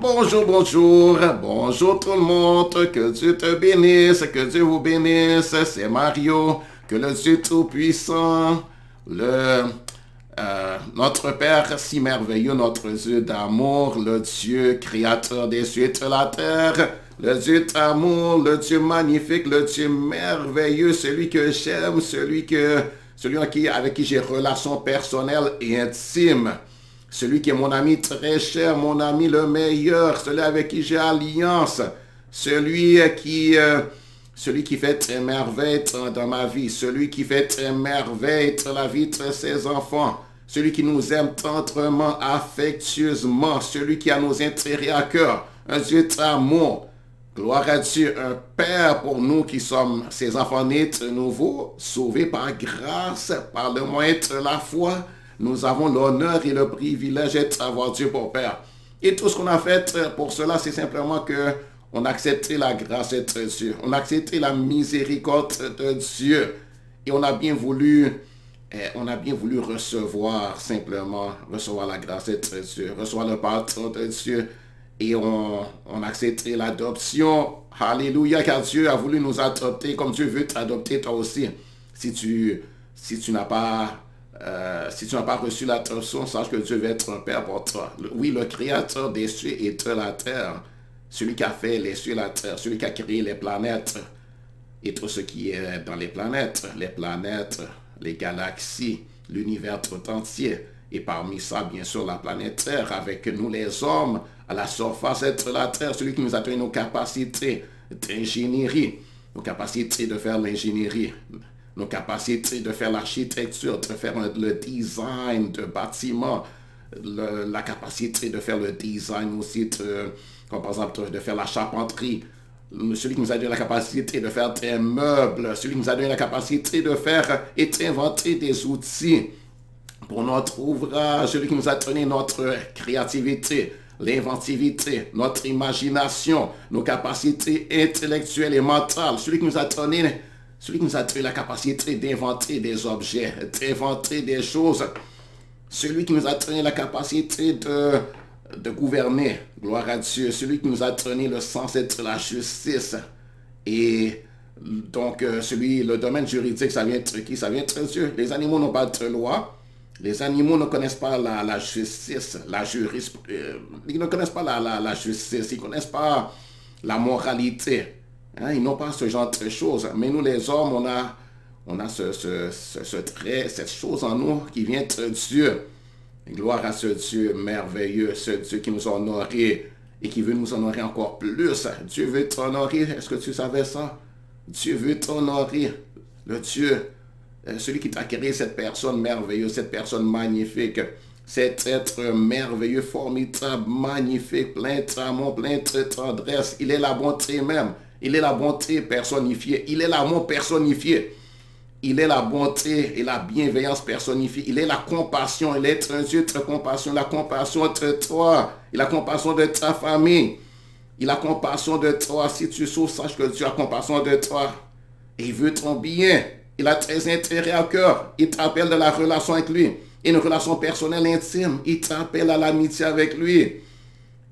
Bonjour, bonjour, bonjour tout le monde, que Dieu te bénisse, que Dieu vous bénisse, c'est Mario, que le Dieu Tout-Puissant, notre Père si merveilleux, notre Dieu d'amour, le Dieu créateur des cieux et de la terre, le Dieu d'amour, le Dieu magnifique, le Dieu merveilleux, celui que j'aime, avec qui j'ai relation personnelle et intime. Celui qui est mon ami très cher, mon ami le meilleur, celui avec qui j'ai alliance, celui qui fait très merveille dans ma vie, celui qui fait très merveille dans la vie de ses enfants, celui qui nous aime tendrement, affectueusement, celui qui a nos intérêts à cœur, un Dieu d'amour. Gloire à Dieu, un Père pour nous qui sommes ses enfants nés de nouveau, sauvés par grâce, par le moyen de la foi. Nous avons l'honneur et le privilège d'avoir Dieu pour Père. Et tout ce qu'on a fait pour cela, c'est simplement que on a accepté la grâce de Dieu. On a accepté la miséricorde de Dieu. Et on a bien voulu recevoir la grâce de Dieu, recevoir le pardon de Dieu. Et on a accepté l'adoption. Alléluia, car Dieu a voulu nous adopter comme Dieu veut t'adopter toi aussi. Si tu n'as pas reçu l'adoption, sache que Dieu va être un Père pour toi. Oui, le Créateur des cieux et de la terre, celui qui a fait les cieux et la terre, celui qui a créé les planètes et tout ce qui est dans les planètes, les galaxies, l'univers tout entier. Et parmi ça, bien sûr, la planète Terre, avec nous les hommes, à la surface de la Terre, celui qui nous a donné nos capacités d'ingénierie, nos capacités de faire l'ingénierie, nos capacités de faire l'architecture, de faire le design de bâtiments, la capacité de faire le design aussi, comme par exemple de faire la charpenterie, celui qui nous a donné la capacité de faire des meubles, celui qui nous a donné la capacité de faire et d'inventer des outils pour notre ouvrage, celui qui nous a donné notre créativité, l'inventivité, notre imagination, nos capacités intellectuelles et mentales, celui qui nous a donné la capacité d'inventer des objets, d'inventer des choses, celui qui nous a donné la capacité de gouverner, gloire à Dieu, celui qui nous a donné le sens de la justice. Et donc, le domaine juridique, ça vient de qui? Ça vient de Dieu. Les animaux n'ont pas de loi. Les animaux ne connaissent pas la justice, la jurisprudence. Ils ne connaissent pas la justice, ils ne connaissent pas la moralité. Hein, ils n'ont pas ce genre de choses. Mais nous, les hommes, on a ce trait, cette chose en nous qui vient de Dieu. Gloire à ce Dieu merveilleux, ce Dieu qui nous a honorés et qui veut nous honorer encore plus. Dieu veut t'honorer. Est-ce que tu savais ça? Dieu veut t'honorer. Le Dieu, celui qui t'a créé, cette personne merveilleuse, cette personne magnifique, cet être merveilleux, formidable, magnifique, plein d'amour, plein de tendresse. Il est la bonté même. Il est la bonté personnifiée. Il est l'amour personnifié. Il est la bonté et la bienveillance personnifiée. Il est la compassion. Il est un Dieu de compassion. La compassion de toi. Il a compassion de ta famille. Il a compassion de toi. Si tu souffres, sache que Dieu a compassion de toi. Et il veut ton bien. Il a très intérêt à cœur. Il t'appelle de la relation avec lui. Une relation personnelle intime. Il t'appelle à l'amitié avec lui.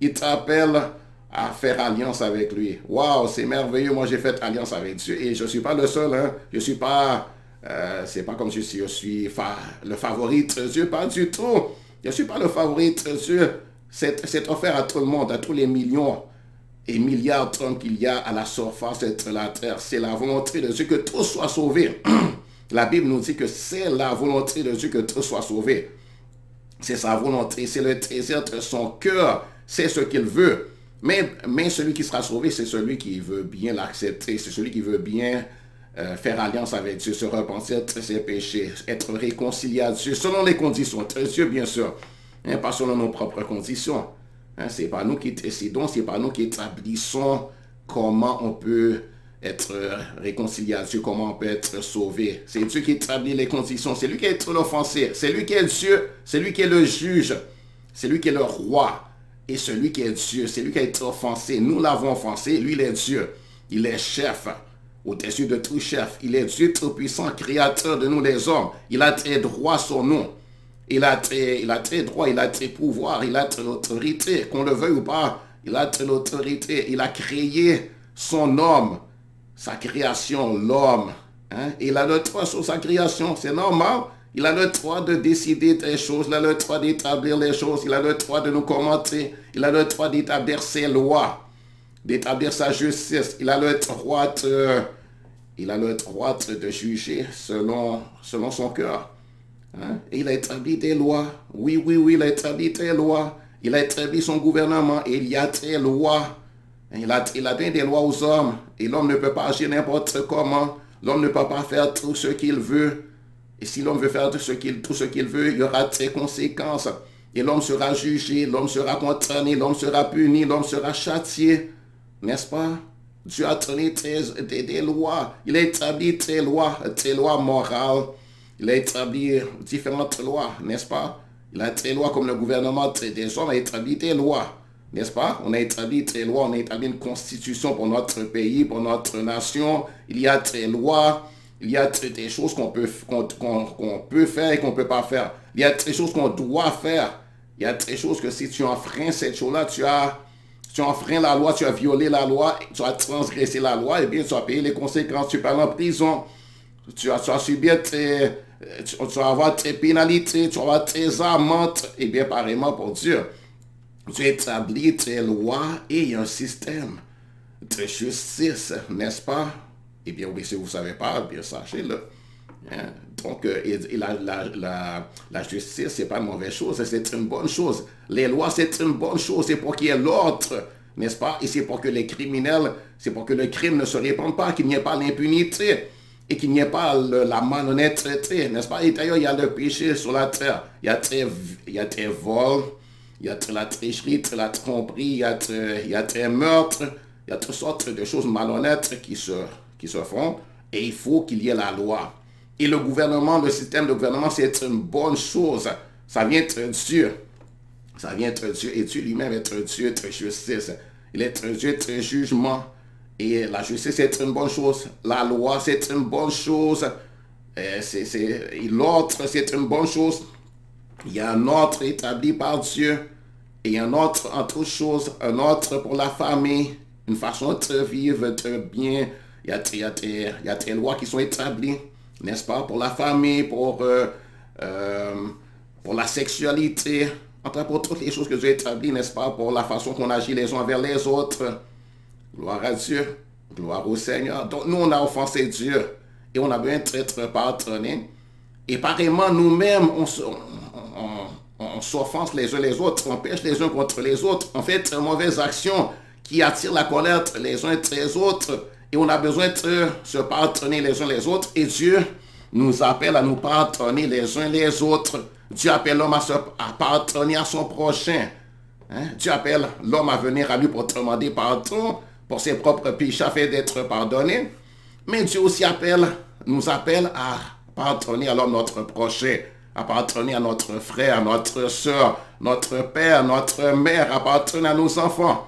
Il t'appelle à faire alliance avec lui. Waouh, c'est merveilleux. Moi, j'ai fait alliance avec Dieu. Et je ne suis pas le seul. Hein. Je ne suis pas... c'est pas comme si je suis le favori de Dieu. Pas du tout. Je ne suis pas le favori de Dieu. C'est offert à tout le monde, à tous les millions et milliards d'hommes qu'il y a à la surface de la terre. C'est la volonté de Dieu que tous soient sauvés. La Bible nous dit que c'est la volonté de Dieu que tous soient sauvés. C'est sa volonté, c'est le désir de son cœur, c'est ce qu'il veut. Mais celui qui sera sauvé, c'est celui qui veut bien l'accepter, c'est celui qui veut bien faire alliance avec Dieu, se repentir de ses péchés, être réconcilié à Dieu, selon les conditions de Dieu, bien sûr, hein, pas selon nos propres conditions. Hein, ce n'est pas nous qui décidons, ce n'est pas nous qui établissons comment on peut être réconcilié à Dieu, comment on peut être sauvé. C'est Dieu qui établit les conditions, c'est lui qui est l'offensé, c'est lui qui est Dieu, c'est lui qui est le juge, c'est lui qui est le roi, et celui qui est Dieu, c'est lui qui a été offensé. Nous l'avons offensé, lui il est Dieu, il est chef, au-dessus de tout chef. Il est Dieu tout-puissant, créateur de nous les hommes. Il a des droits sur nous. Il a des droits, il a des pouvoirs, il a de l'autorité, qu'on le veuille ou pas. Il a de l'autorité. Il a créé son homme, sa création, l'homme. Hein? Il a le droit sur sa création. C'est normal. Il a le droit de décider des choses. Il a le droit d'établir les choses. Il a le droit de nous commenter. Il a le droit d'établir ses lois, d'établir sa justice. Il a le droit de juger selon son cœur. Hein? Et il a établi des lois. Oui, il a établi des lois. Il a établi son gouvernement et il y a des lois. Il a donné des lois aux hommes. Et l'homme ne peut pas agir n'importe comment. L'homme ne peut pas faire tout ce qu'il veut. Et si l'homme veut faire tout ce qu'il veut, il y aura des conséquences. Et l'homme sera jugé, l'homme sera condamné, l'homme sera puni, l'homme sera châtié. N'est-ce pas? Dieu a donné des lois. Il a établi des lois morales. Il a établi différentes lois, n'est-ce pas? Il a des lois comme le gouvernement des hommes a établi des lois, n'est-ce pas? On a établi des lois, on a établi une constitution pour notre pays, pour notre nation. Il y a des lois, il y a des choses qu'on peut faire et qu'on ne peut pas faire. Il y a des choses qu'on doit faire. Il y a des choses que si tu enfreins cette chose-là, tu as enfreint la loi, tu as violé la loi, tu as transgressé la loi, et bien tu vas payer les conséquences, tu vas en prison, tu vas subir tu vas avoir tes pénalités, tu vas avoir tes amendes, et bien pareillement pour Dieu. Tu établis tes lois et il y a un système de justice, n'est-ce pas? Eh bien oui, si vous ne savez pas, bien sachez-le. Hein? Donc, la justice, ce n'est pas une mauvaise chose, c'est une bonne chose. Les lois, c'est une bonne chose, c'est pour qu'il y ait l'ordre, n'est-ce pas? Et c'est pour que les criminels, c'est pour que le crime ne se répande pas, qu'il n'y ait pas l'impunité et qu'il n'y ait pas la malhonnêteté, n'est-ce pas? Et d'ailleurs, il y a le péché sur la terre. Il y a des vols, il y a de la tricherie, de la tromperie, il y a des meurtres, il y a toutes sortes de choses malhonnêtes qui se font. Et il faut qu'il y ait la loi. Et le gouvernement, le système de gouvernement, c'est une bonne chose. Ça vient de Dieu. Ça vient de Dieu. Et Dieu lui-même est un Dieu de justice. Il est un Dieu de jugement. Et la justice, c'est une bonne chose. La loi, c'est une bonne chose. L'ordre, c'est une bonne chose. Il y a un ordre établi par Dieu. Et un ordre en toutes choses. Un ordre pour la famille. Une façon de vivre, de bien. Il y a des lois qui sont établies, n'est-ce pas, pour la famille, pour la sexualité, enfin pour toutes les choses que Dieu a établies, n'est-ce pas, pour la façon qu'on agit les uns envers les autres. Gloire à Dieu, gloire au Seigneur. Donc nous, on a offensé Dieu et on a besoin d'être pardonnés. Et pareillement, nous-mêmes, on s'offense les uns les autres, on pêche les uns contre les autres, on fait de mauvaises actions qui attirent la colère les uns des autres. Et on a besoin de se pardonner les uns les autres. Et Dieu nous appelle à nous pardonner les uns les autres. Dieu appelle l'homme à pardonner à son prochain. Hein? Dieu appelle l'homme à venir à lui pour demander pardon pour ses propres péchés afin d'être pardonné. Mais Dieu aussi nous appelle à pardonner à l'homme notre prochain, à pardonner à notre frère, à notre soeur, notre père, notre mère, à pardonner à nos enfants.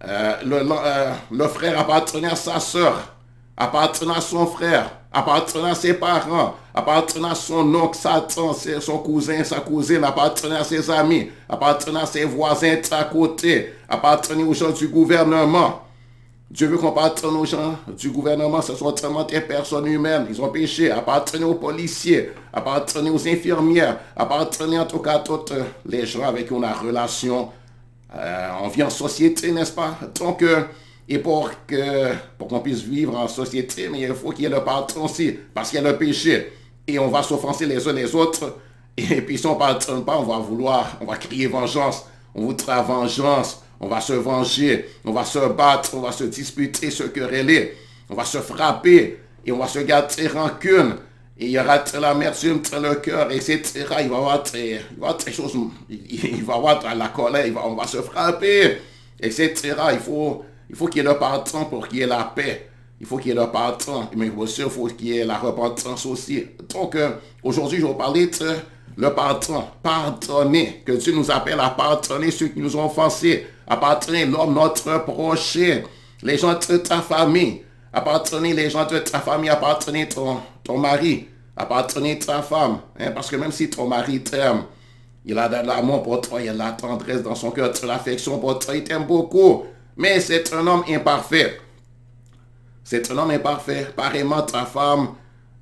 Le frère appartenait à sa soeur, appartenait à son frère, appartenait à ses parents, appartenait à son oncle, sa tante, son cousin, sa cousine, appartenait à ses amis, appartenait à ses voisins d'à côté, appartenait aux gens du gouvernement. Dieu veut qu'on pardonne aux gens du gouvernement, ce sont tellement des personnes humaines, ils ont péché, appartenait aux policiers, appartenait aux infirmières, appartenait en tout cas à tous les gens avec qui on a relation. On vit en société, n'est-ce pas? Donc, et pour qu'on puisse vivre en société, mais il faut qu'il y ait le pardon aussi, parce qu'il y a le péché. Et on va s'offenser les uns les autres. Et puis si on ne pardonne pas, on va crier vengeance. On voudra vengeance. On va se venger. On va se battre. On va se disputer, se quereller. On va se frapper. Et on va se garder rancune. Et il y aura de l'amertume dans le cœur, etc. Il va y avoir des choses, il va y avoir de la colère, on va se frapper, etc. Il faut qu'il y ait le pardon pour qu'il y ait la paix. Il faut qu'il y ait le pardon, mais aussi il faut qu'il y ait la repentance aussi. Donc, aujourd'hui, je vais vous parler de le pardon. Pardonner, que Dieu nous appelle à pardonner ceux qui nous ont offensés, à pardonner l'homme, notre prochain, les gens de ta famille, à pardonner les gens de ta famille, à pardonner ton mari, à pardonner ta femme. Hein, parce que même si ton mari t'aime, Il a de l'amour pour toi, il a de la tendresse dans son cœur, de l'affection pour toi, il t'aime beaucoup. Mais c'est un homme imparfait. C'est un homme imparfait. Pareillement, ta femme,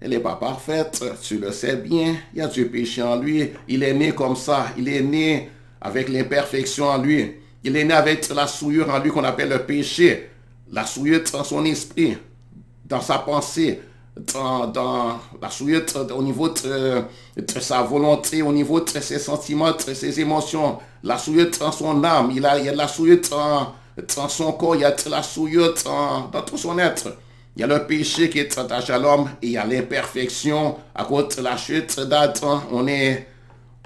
elle n'est pas parfaite. Tu le sais bien. Il y a du péché en lui. Il est né comme ça. Il est né avec l'imperfection en lui. Il est né avec la souillure en lui qu'on appelle le péché. La souillure dans son esprit, dans sa pensée, dans la souillure au niveau de sa volonté, au niveau de ses sentiments, de ses émotions. La souillure dans son âme. Il y a de la souillure dans son corps. Il y a de la souillure dans tout son être. Il y a le péché qui est attaché à l'homme et il y a l'imperfection à cause de la chute d'Adam.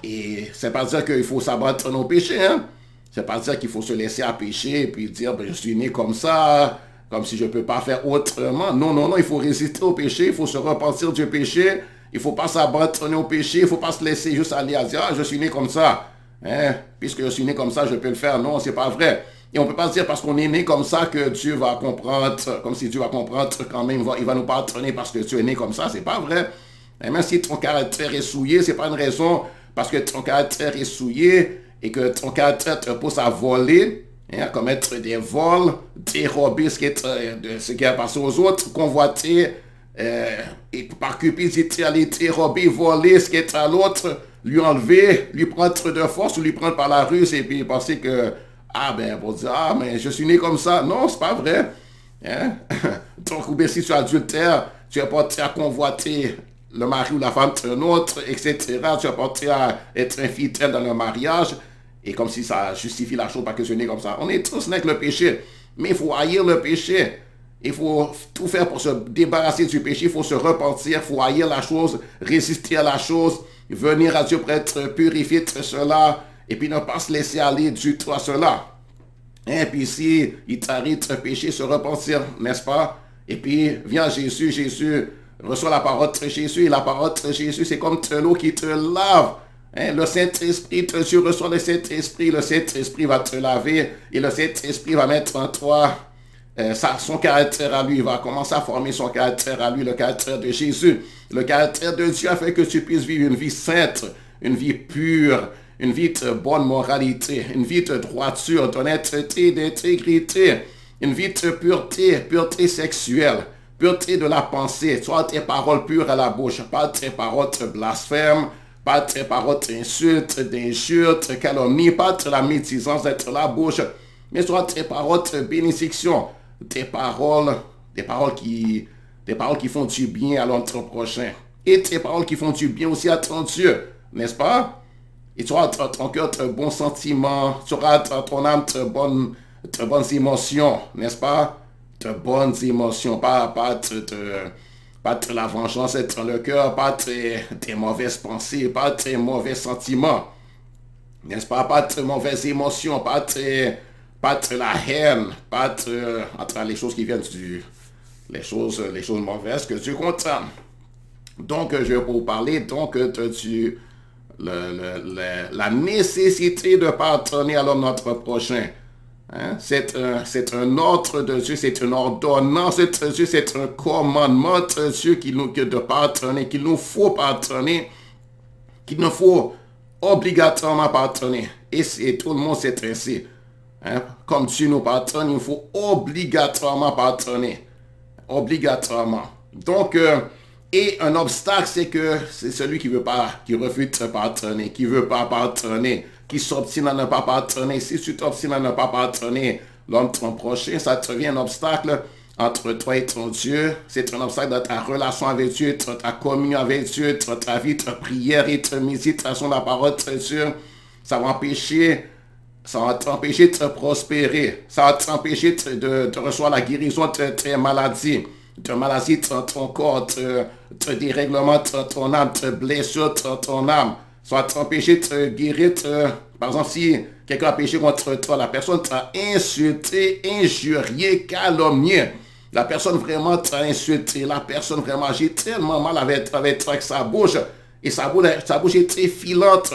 Et c'est pas dire qu'il faut s'abattre nos péchés, hein. C'est pas dire qu'il faut se laisser à pécher et puis dire ben, je suis né comme ça, comme si je ne peux pas faire autrement. Non, non, non, il faut résister au péché, il faut se repentir du péché, il ne faut pas s'abattre au péché, il ne faut pas se laisser juste aller à dire ah, je suis né comme ça. Hein? Puisque je suis né comme ça, je peux le faire. Non, c'est pas vrai. Et on ne peut pas se dire parce qu'on est né comme ça que Dieu va comprendre, comme si Dieu va comprendre quand même, il va nous pardonner parce que tu es né comme ça. C'est pas vrai. Et même si ton caractère est souillé, c'est pas une raison parce que ton caractère est souillé et que ton caractère te pousse à voler, hein, à commettre des vols, dérober ce qui a passé aux autres, convoiter, et par cupidité aller dérober, voler ce qui est à l'autre, lui enlever, lui prendre de force ou lui prendre par la ruse et puis penser que ah ben, pour dire, ah mais je suis né comme ça. Non, c'est pas vrai. Hein? Donc, ou bien si tu es adultère, tu es porté à convoiter le mari ou la femme d'un autre, etc. Tu es porté à être infidèle dans le mariage. Et comme si ça justifie la chose parce que tu es né comme ça. On est tous nés avec le péché. Mais il faut haïr le péché. Il faut tout faire pour se débarrasser du péché. Il faut se repentir. Il faut haïr la chose, résister à la chose, venir à Dieu pour être purifié de cela. Et puis ne pas se laisser aller du tout à cela. Et puis si il t'arrive de péché, se repentir, n'est-ce pas? Et puis viens à Jésus, Jésus reçoit la parole de Jésus. Et la parole de Jésus, c'est comme de l'eau qui te lave. Hein? Le Saint-Esprit, tu reçois le Saint-Esprit va te laver. Et le Saint-Esprit va mettre en toi son caractère à lui. Il va commencer à former son caractère à lui, le caractère de Jésus. Le caractère de Dieu afin que tu puisses vivre une vie sainte, une vie pure, une vie de bonne moralité, une vie de droiture, d'honnêteté, d'intégrité, une vie de pureté, pureté sexuelle, pureté de la pensée, soit tes paroles pures à la bouche, pas tes paroles de blasphème, pas tes paroles d'insultes, d'injures, de calomnie, pas de la médisance d'être la bouche, mais soit tes paroles de bénédiction, des paroles qui font du bien à l'autre prochain, et tes paroles qui font du bien aussi à ton Dieu, n'est-ce pas? Et tu auras dans ton cœur de bons sentiments, tu auras dans ton âme de bonnes émotions, n'est-ce pas? De bonnes émotions, pas de la vengeance dans le cœur, pas des mauvaises pensées, pas des mauvais sentiments, n'est-ce pas? Pas de mauvaises émotions, pas de la haine, pas de entre les choses qui viennent les choses mauvaises que Dieu condamne. Donc, je vais vous parler donc de la nécessité de pardonner à l'homme notre prochain. Hein? C'est un ordre de Dieu, c'est une ordonnance de Dieu, c'est un commandement de Dieu de pardonner, qu'il nous faut pardonner, qu'il nous faut obligatoirement pardonner. Et tout le monde sait ainsi. Hein? Comme Dieu nous pardonne, il faut obligatoirement pardonner. Obligatoirement. Donc, et un obstacle, c'est que c'est celui qui refuse de pardonner, qui ne veut pas pardonner, qui s'obstine à ne pas pardonner. Si tu t'obstines à ne pas pardonner l'homme ton prochain, ça devient un obstacle entre toi et ton Dieu. C'est un obstacle dans ta relation avec Dieu, dans ta communion avec Dieu, dans ta vie de prière et de méditation de la parole de Dieu. Ça va t'empêcher de prospérer. Ça va t'empêcher de recevoir la guérison de tes maladies. De maladies dans ton corps, de dérèglement dans ton âme, de blessures dans ton âme. Ça va t'empêcher de guérir. Par exemple, si quelqu'un a péché contre toi, la personne t'a insulté, injurié, calomnié. La personne vraiment t'a insulté. La personne vraiment agit tellement mal avec sa bouche. Et sa bouche est très filante.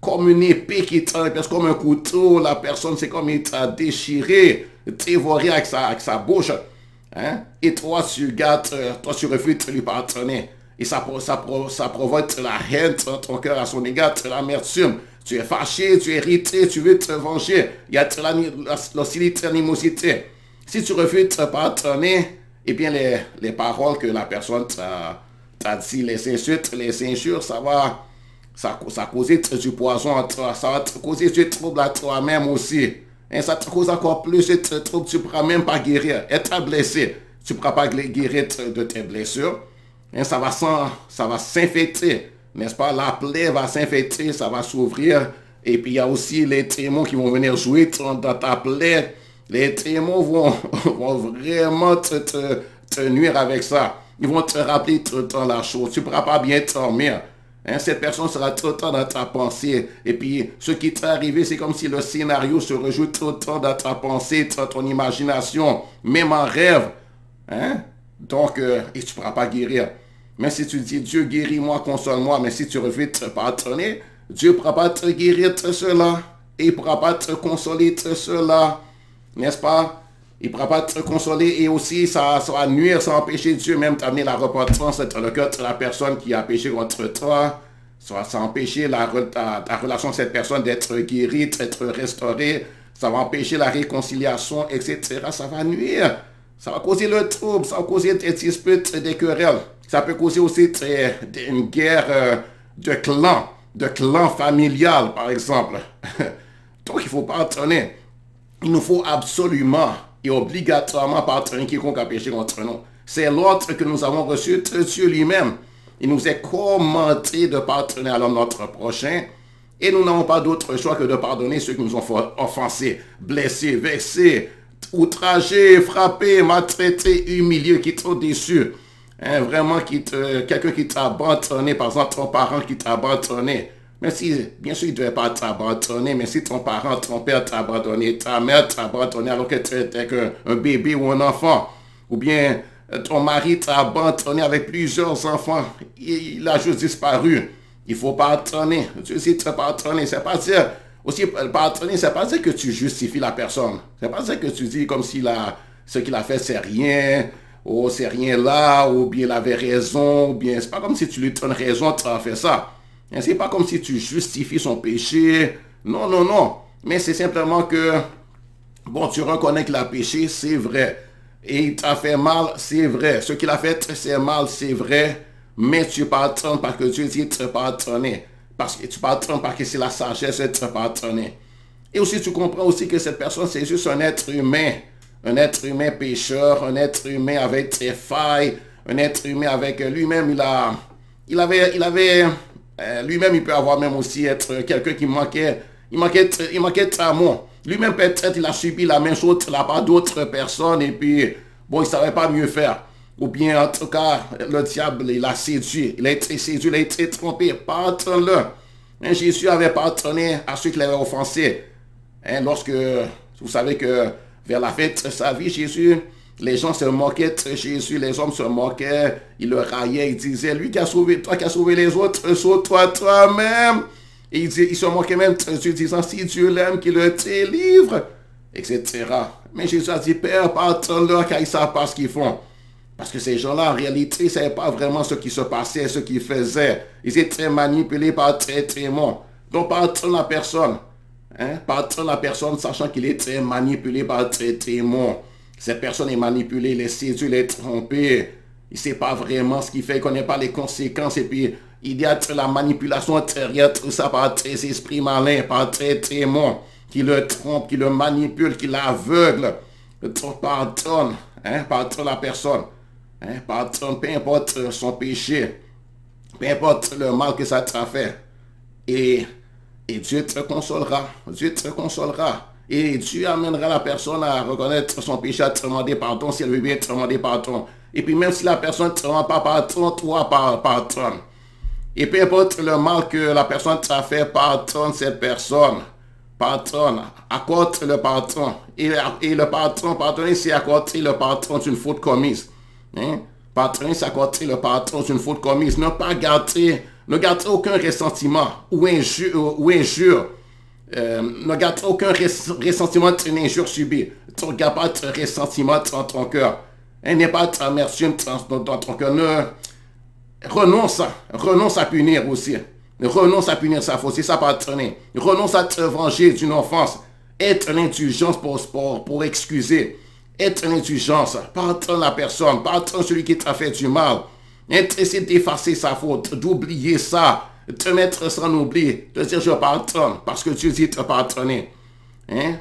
Comme une épée qui traverse, comme un couteau. La personne, c'est comme il t'a déchiré, dévoré avec sa bouche. Hein? Et toi, tu refuses de lui pardonner. Et ça provoque de la haine dans ton cœur à son égard, de l'amertume. Tu es fâché, tu es irrité, tu veux te venger. Il y a l'hostilité, l'animosité. Si tu refuses de te pardonner, eh bien, les paroles que la personne t'a dit, les insultes, les injures, ça causer du poison à toi. Ça va te causer du trouble à toi-même aussi. Et ça te cause encore plus de trouble. Tu ne pourras même pas guérir. Et tu es blessé. Tu ne pourras pas guérir de tes blessures. Et ça va s'infecter. N'est-ce pas? La plaie va s'infecter, ça va s'ouvrir. Et puis il y a aussi les démons qui vont venir jouer dans ta plaie. Les démons vont vraiment te nuire avec ça. Ils vont te rappeler tout le temps la chose. Tu ne pourras pas bien dormir. Hein, cette personne sera tout le temps dans ta pensée. Et puis, ce qui t'est arrivé, c'est comme si le scénario se rejoue tout le temps dans ta pensée, dans ton imagination, même en rêve. Hein? Donc, et tu ne pourras pas guérir. Mais si tu dis, Dieu guéris-moi, console-moi, mais si tu refuses de te pardonner, Dieu ne pourra pas te guérir de cela. Et il ne pourra pas te consoler de cela. N'est-ce pas? Il ne pourra pas te consoler et aussi ça va nuire, ça va empêcher Dieu même d'amener la repentance dans le cœur de la personne qui a péché contre toi. Ça va empêcher ta relation avec cette personne d'être guérie, d'être restaurée. Ça va empêcher la réconciliation, etc. Ça va nuire. Ça va causer le trouble, ça va causer des disputes, des querelles. Ça peut causer aussi une guerre de clan familial, par exemple. Donc, il ne faut pas pardonner. Il nous faut absolument et obligatoirement pardonner quiconque a péché contre nous. C'est l'ordre que nous avons reçu de Dieu lui-même. Il nous est commandé de pardonner à notre prochain. Et nous n'avons pas d'autre choix que de pardonner ceux qui nous ont offensés, blessés, vexés, outragés, frappés, maltraités, humiliés, qui t'ont déçu. Hein, vraiment, quelqu'un qui t'a abandonné, par exemple ton parent qui t'a abandonné. Mais si, bien sûr, il ne devait pas t'abandonner, mais si ton parent, ton père t'a abandonné, ta mère t'a abandonné alors que tu étais qu'un bébé ou un enfant, ou bien ton mari t'a abandonné avec plusieurs enfants, il a juste disparu. Il faut pardonner. Dieu dit te pardonner. C'est pas dire, aussi pardonner, c'est pas dire que tu justifies la personne. C'est pas dire que tu dis comme si ce qu'il a fait c'est rien, ou c'est rien là, ou bien il avait raison, ou bien c'est pas comme si tu lui donnes raison, tu as fait ça. C'est pas comme si tu justifies son péché. Non, non, non. Mais c'est simplement que, bon, tu reconnais qu'il a péché, c'est vrai. Et il t'a fait mal, c'est vrai. Ce qu'il a fait, c'est mal, c'est vrai. Mais tu pardonnes parce que Dieu dit de te pardonner. Parce que tu pardonnes parce que c'est la sagesse de te pardonner. Et aussi, tu comprends aussi que cette personne, c'est juste un être humain. Un être humain pécheur, un être humain avec des failles, un être humain avec lui-même, lui-même, il peut avoir même aussi être quelqu'un qui manquait d'amour. Lui-même, peut-être, il a subi la même chose de la part d'autres personnes et puis, bon, il ne savait pas mieux faire. Ou bien, en tout cas, le diable, il a séduit. Il a été séduit, il a été trompé. Pardonne-le. Hein, Jésus avait pardonné à ceux qui l'avaient offensé. Hein, lorsque, vous savez que vers la fin de sa vie, Jésus, les gens se moquaient de Jésus, les hommes se moquaient, ils le raillaient, ils disaient, lui qui a sauvé, toi qui as sauvé les autres, sauve-toi toi-même. Et ils se moquaient même de Dieu, disant, si Dieu l'aime, qu'il le délivre, etc. Mais Jésus a dit, Père, pardonne-leur car ils ne savent pas ce qu'ils font. Parce que ces gens-là, en réalité, ils ne savaient pas vraiment ce qui se passait, ce qu'ils faisaient. Ils étaient manipulés par des démons. Donc, pardonne la personne. Hein? Pardonne la personne, sachant qu'il était manipulé par des démons. Cette personne est manipulée, il est séduit, il est trompé. Il ne sait pas vraiment ce qu'il fait, il ne connaît pas les conséquences. Et puis, il y a la manipulation intérieure, tout ça par des esprits malins, par des démons qui le trompent, qui le manipulent, qui l'aveuglent. Donc, pardonne. Hein? Pardonne la personne. Hein? Pardonne, peu importe son péché, peu importe le mal que ça t'a fait. Et Dieu te consolera. Dieu te consolera. Et Dieu amènera la personne à reconnaître son péché, à te demander pardon si elle veut bien te demander pardon. Et puis même si la personne ne te demande pas pardon, toi pardonne. Et peu importe le mal que la personne t'a fait, pardonne cette personne. Pardonne. Accorde le pardon. Et le pardon, pardonner, c'est accorder le pardon d'une faute commise. Hein? Pardonner, c'est accorder le pardon d'une faute commise. Ne garder aucun ressentiment ou injure. Ne garde aucun ressentiment d'une injure subie. Tu ne gardes pas de ressentiment dans ton cœur. N'aie pas d'amertume dans ton cœur. Renonce à punir aussi. Renonce à punir sa faute. C'est ça, pardonner. Renonce à te venger d'une offense. Être l'indulgence pour excuser. Être l'indulgence. Pardonne la personne. Pardonne celui qui t'a fait du mal. Essayer d'effacer sa faute. D'oublier ça. Te mettre sans oubli. De dire je pardonne. Parce que Dieu dit te pardonner. Hein?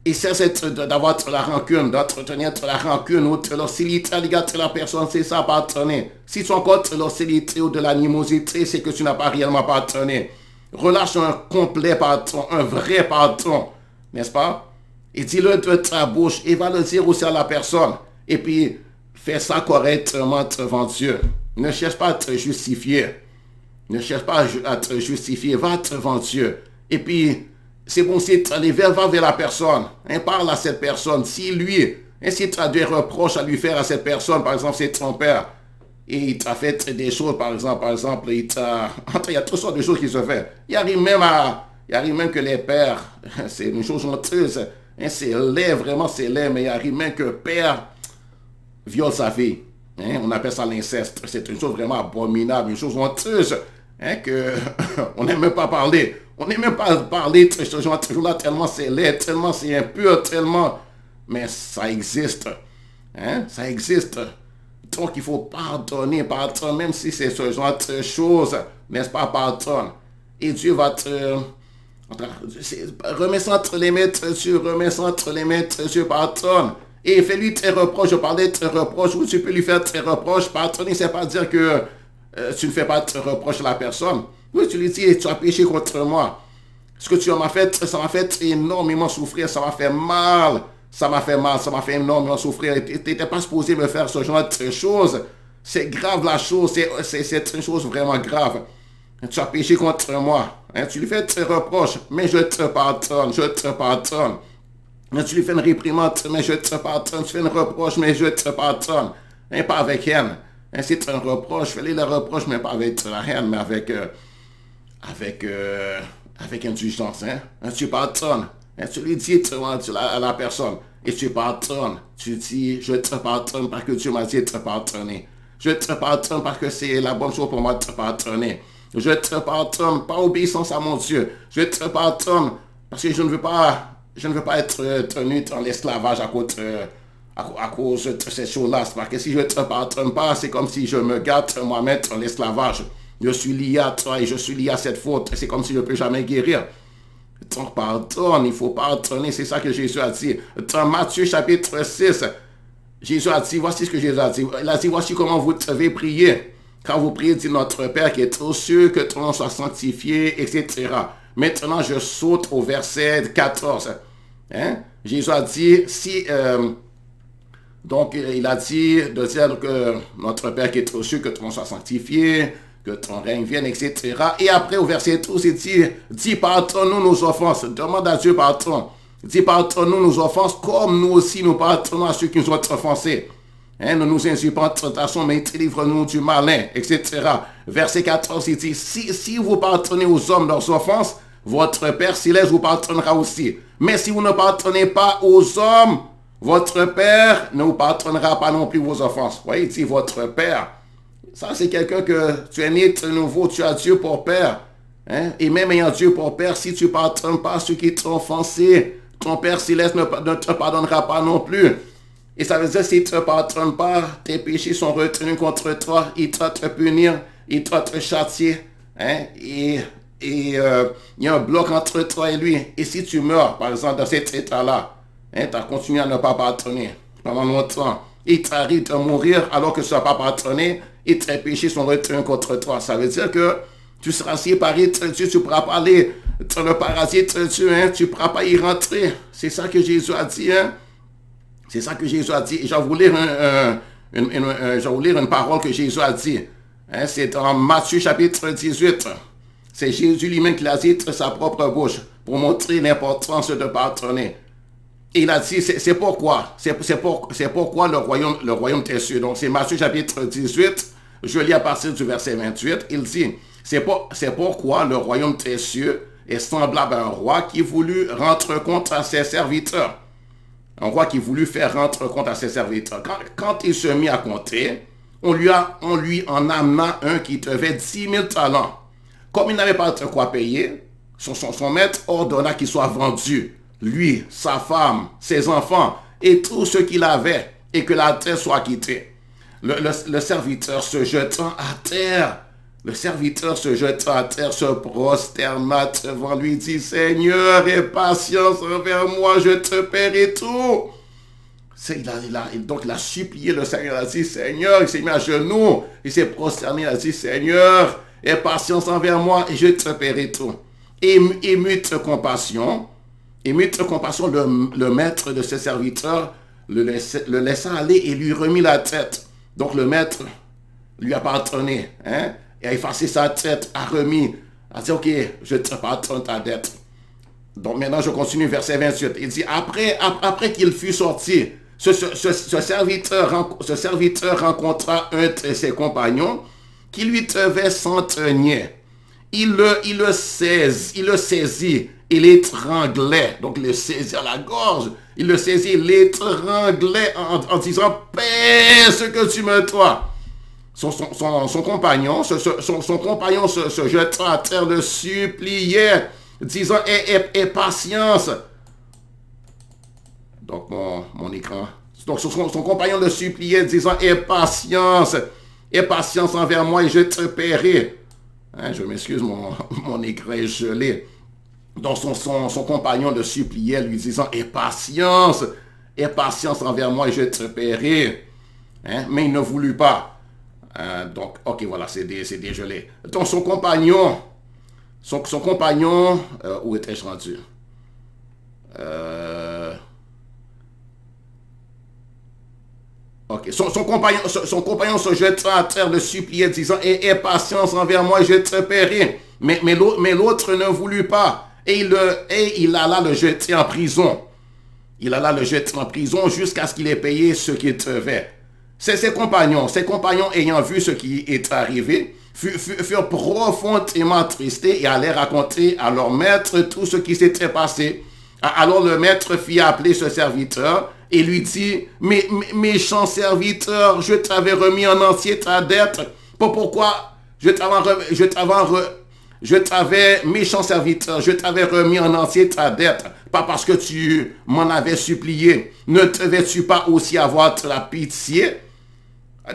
Et c'est d'avoir la rancune, d'entretenir la rancune ou de l'hostilité à l'égard de la personne, c'est ça, pardonner. Si tu as encore de l'hostilité ou de l'animosité, c'est que tu n'as pas réellement pardonné. Relâche un complet pardon, un vrai pardon, n'est-ce pas? Et dis-le de ta bouche et va le dire aussi à la personne. Et puis, fais ça correctement devant Dieu. Ne cherche pas à te justifier. Ne cherche pas à te justifier. Va devant Dieu. Et puis, c'est bon si tu va vers la personne. Hein, parle à cette personne. Si lui, si tu as des reproches à lui faire à cette personne, par exemple, c'est ton père, et il t'a fait des choses, par exemple, il y a toutes sortes de choses qui se font. Il arrive même que les pères, c'est une chose honteuse, hein, c'est laid, vraiment c'est laid, mais il arrive même que père viole sa fille. Hein, on appelle ça l'inceste. C'est une chose vraiment abominable, une chose honteuse, hein, que on n'aime même pas parler. On n'aime même pas parler de ce genre de là tellement c'est laid, tellement c'est impur, tellement... Mais ça existe. Hein? Ça existe. Donc il faut pardonner, même si c'est ce genre de choses, n'est-ce pas, pardonne. Et Dieu va te... Remets ça entre les mains de Dieu, remets ça entre les mains de Dieu, pardonne. Et fais-lui tes reproches, je parlais de tes reproches, où tu peux lui faire tes reproches, pardonner, c'est pas dire que tu ne fais pas de reproches à la personne. Oui, tu lui dis, tu as péché contre moi. Ce que tu m'as fait, ça m'a fait énormément souffrir, ça m'a fait mal. Ça m'a fait énormément souffrir. Tu n'étais pas supposé me faire ce genre de choses. C'est grave la chose, c'est une chose vraiment grave. Tu as péché contre moi. Hein, tu lui fais tes reproches, mais je te pardonne, je te pardonne. Hein, tu lui fais une réprimande, mais je te pardonne. Tu fais une reproche, mais je te pardonne. Hein, pas avec haine. Hein, c'est un reproche, fais-lui le reproche, mais pas avec la haine, mais avec indulgence. Hein? Tu pardonnes. Hein? Tu lui dis à la personne. Et tu pardonnes. Tu dis, je te pardonne parce que Dieu m'a dit de te pardonner. Je te pardonne parce que c'est la bonne chose pour moi de te pardonner. Je te pardonne par obéissance à mon Dieu. Je te pardonne parce que je ne veux pas être tenu dans l'esclavage à cause de ces choses-là. Parce que si je ne te pardonne pas, c'est comme si je me garde moi-même dans l'esclavage. Je suis lié à toi et je suis lié à cette faute. C'est comme si je ne peux jamais guérir. Donc pardonne, il faut pardonner. C'est ça que Jésus a dit. Dans Matthieu chapitre 6, Jésus a dit, voici ce que Jésus a dit. Il a dit, voici comment vous devez prier. Quand vous priez, dit notre Père qui est aux cieux, que ton nom soit sanctifié, etc. Maintenant, je saute au verset 14. Hein? Jésus a dit, donc il a dit de dire que notre Père qui est aux cieux, que ton nom soit sanctifié, que ton règne vienne, etc. Et après, au verset 12, il dit, dis pardonne-nous nos offenses. Demande à Dieu pardon. Dis pardonne-nous nos offenses, comme nous aussi nous pardonnons à ceux qui nous ont offensés. Hein, ne nous insulte pas en tentation, mais délivre-nous du malin, etc. Verset 14, il dit, si vous pardonnez aux hommes leurs offenses, votre Père céleste vous pardonnera aussi. Mais si vous ne pardonnez pas aux hommes, votre Père ne vous pardonnera pas non plus vos offenses. Vous voyez, il dit votre Père. Ça, c'est quelqu'un que tu es né de nouveau, tu as Dieu pour Père. Hein? Et même ayant Dieu pour Père, si tu ne pardonnes pas ceux qui t'ont offensé, ton Père céleste ne te pardonnera pas non plus. Et ça veut dire, si tu ne pardonnes pas, tes péchés sont retenus contre toi, il doit te punir, il doit te châtier. Hein? Et il y a un bloc entre toi et lui. Et si tu meurs, par exemple, dans cet état-là, hein, tu as continué à ne pas pardonner pendant longtemps. Il t'arrive de mourir alors que tu n'as pas pardonné et tes péchés sont retenus contre toi. Ça veut dire que tu seras séparé de Dieu, tu ne pourras pas aller dans le paradis de Dieu, hein, tu ne pourras pas y rentrer. C'est ça que Jésus a dit. Hein? C'est ça que Jésus a dit. Et je vais vous lire une parole que Jésus a dit. Hein? C'est dans Matthieu chapitre 18. C'est Jésus lui-même qui l'a dit de sa propre bouche pour montrer l'importance de pardonner. Et il a dit, c'est pourquoi le royaume des cieux. Donc c'est Matthieu chapitre 18, je lis à partir du verset 28, il dit, c'est pourquoi le royaume des cieux est semblable à un roi qui voulut rendre compte à ses serviteurs. Un roi qui voulut faire rendre compte à ses serviteurs. Quand il se mit à compter, on lui en amena un qui devait 10 000 talents. Comme il n'avait pas de quoi payer, son maître ordonna qu'il soit vendu, lui, sa femme, ses enfants et tout ce qu'il avait, et que la terre soit quittée. Le serviteur se jetant à terre, le serviteur se jetant à terre, se prosterna devant lui, dit, Seigneur, aie patience envers moi, je te paierai tout. Donc il a supplié le Seigneur, il a dit, Seigneur, il s'est mis à genoux, il s'est prosterné, il a dit, Seigneur, aie patience envers moi et je te paierai tout. Et ému de compassion, le maître de ses serviteurs le laissa aller et lui remit la tête. Donc le maître lui a pardonné, hein, et a effacé sa tête, a remis, a dit, ok, je te pardonne ta dette. Donc maintenant je continue, verset 28. Il dit, après qu'il fut sorti, ce serviteur rencontra un de ses compagnons qui lui devait 100 deniers. Il le saisit et l'étranglait. Donc, il le saisit à la gorge. Il le saisit, l'étranglait en disant, paie ce que tu me dois. Son compagnon se jetant à terre, le suppliait, disant, aie patience. Donc, mon écran. Donc, son compagnon le suppliait, disant, aie patience envers moi et je te paierai. Hein, je m'excuse, mon écran est gelé. Donc, son compagnon le suppliait, lui disant, aie patience envers moi et je te paierai. Hein, mais il ne voulut pas. Donc, ok, voilà, c'est dégelé. Donc, son compagnon, où étais-je rendu? Ok, son compagnon se jeta à terre, le suppliait, disant, aie patience envers moi, je te paierai. Mais l'autre ne voulut pas. Et il alla le jeter en prison. Il alla le jeter en prison jusqu'à ce qu'il ait payé ce qu'il devait. Ses compagnons ayant vu ce qui est arrivé, furent profondément attristés et allèrent raconter à leur maître tout ce qui s'était passé. Alors le maître fit appeler ce serviteur et lui dit, méchant serviteur, je t'avais remis en entier ta dette. Pourquoi méchant serviteur, je t'avais remis en entier ta dette, pas parce que tu m'en avais supplié. Ne devais-tu pas aussi avoir de la pitié?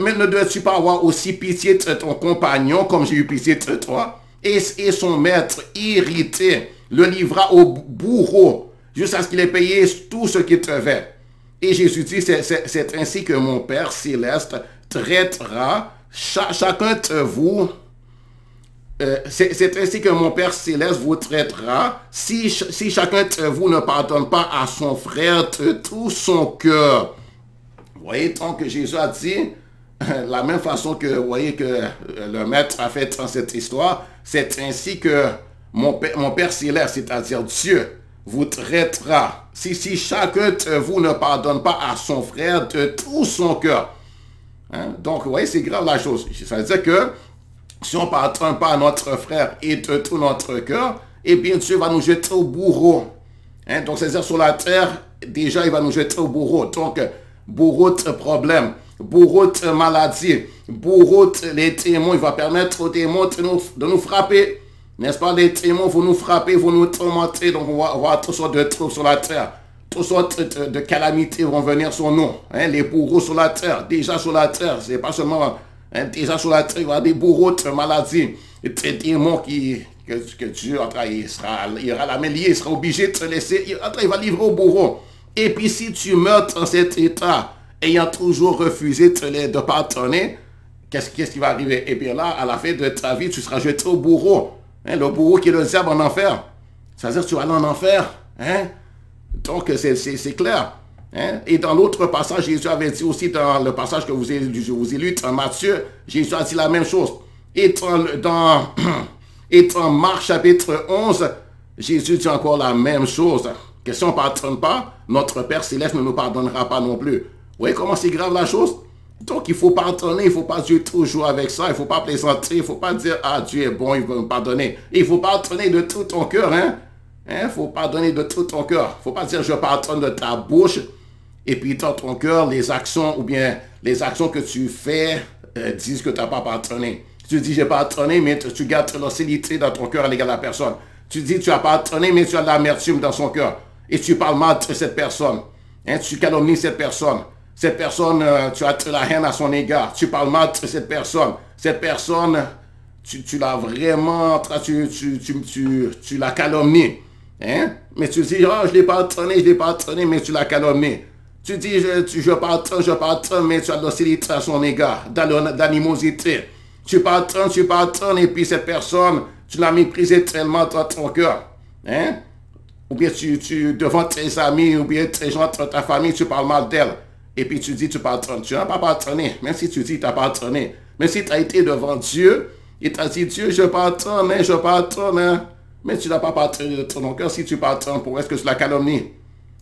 Mais ne devais-tu pas avoir aussi pitié de ton compagnon comme j'ai eu pitié de toi? Et son maître, irrité, le livra au bourreau jusqu'à ce qu'il ait payé tout ce qu'il devait. Et Jésus dit, c'est ainsi que mon Père céleste traitera chacun de vous. C'est ainsi que mon Père céleste vous traitera si chacun de vous ne pardonne pas à son frère de tout son cœur. Vous voyez, donc Jésus a dit, la même façon que, vous voyez, que le maître a fait dans cette histoire, c'est ainsi que mon Père céleste, c'est-à-dire Dieu, vous traitera si chacun de vous ne pardonne pas à son frère de tout son cœur. Hein? Donc, vous voyez, c'est grave la chose. Ça veut dire que si on ne pardonne pas à notre frère et de tout notre cœur, eh bien, Dieu va nous jeter au bourreau. Hein? Donc, c'est-à-dire sur la terre, déjà, il va nous jeter au bourreau. Donc, bourreau de problèmes, bourreau de maladies, bourreau de les démons. Il va permettre aux démons de nous frapper. N'est-ce pas, les démons vont nous frapper, vont nous tourmenter. Donc, on va avoir toutes sortes de troubles sur la terre. Toutes sortes de calamités vont venir sur nous. Hein? Les bourreaux sur la terre, déjà sur la terre, c'est pas seulement... Hein, déjà sur la terre, il y aura des bourreaux de maladies, des démons que Dieu, il aura la main liée, il sera obligé de te laisser, il va livrer au bourreau. Et puis si tu meurs dans cet état, ayant toujours refusé de pardonner, qu'est-ce qui va arriver? Et bien là, à la fin de ta vie, tu seras jeté au bourreau. Hein, le bourreau qui est le diable en enfer. C'est-à-dire que tu vas aller en enfer. Hein? Donc c'est clair. Hein? Et dans l'autre passage, Jésus avait dit aussi, dans le passage que je vous ai lu dans Matthieu, Jésus a dit la même chose. Et dans Marc chapitre 11, Jésus dit encore la même chose. Que si on ne pardonne pas, notre Père céleste ne nous pardonnera pas non plus. Vous voyez comment c'est grave la chose? Donc il faut pardonner, il ne faut pas jouer toujours avec ça, il ne faut pas plaisanter, il ne faut pas dire, ah Dieu est bon, il va me pardonner. Il faut pardonner de tout ton cœur, hein? Il faut pardonner de tout ton cœur. Il ne faut pas dire, je pardonne de ta bouche, et puis dans ton cœur, les actions, ou bien les actions que tu fais disent que tu n'as pas pardonné. Tu dis, j'ai pardonné, mais tu gardes l'hostilité dans ton cœur à l'égard de la personne. Tu dis, tu as pardonné, mais tu as de l'amertume dans son cœur. Et tu parles mal de cette personne. Hein, tu calomnies cette personne. Cette personne, tu as de la haine à son égard. Tu parles mal de cette personne. Cette personne, tu l'as vraiment, tu l'as calomnié. Hein? Mais tu dis, oh, je l'ai pardonné, mais tu l'as calomnié. Tu dis, je pardonne, mais tu as de l'hostilité à son égard, d'animosité. Tu pardonnes, et puis cette personne, tu l'as méprisée tellement dans ton cœur. Hein? Ou bien devant tes amis, ou bien tes gens de ta famille, tu parles mal d'elle. Et puis tu dis, tu pardonnes. Tu n'as pas pardonné, même si tu dis, tu as pardonné. Même si tu as été devant Dieu, il t'a dit, Dieu, je pardonne, hein. Mais tu n'as pas pardonné de ton cœur. Si tu pardonnes, pourquoi est-ce que tu la calomnies?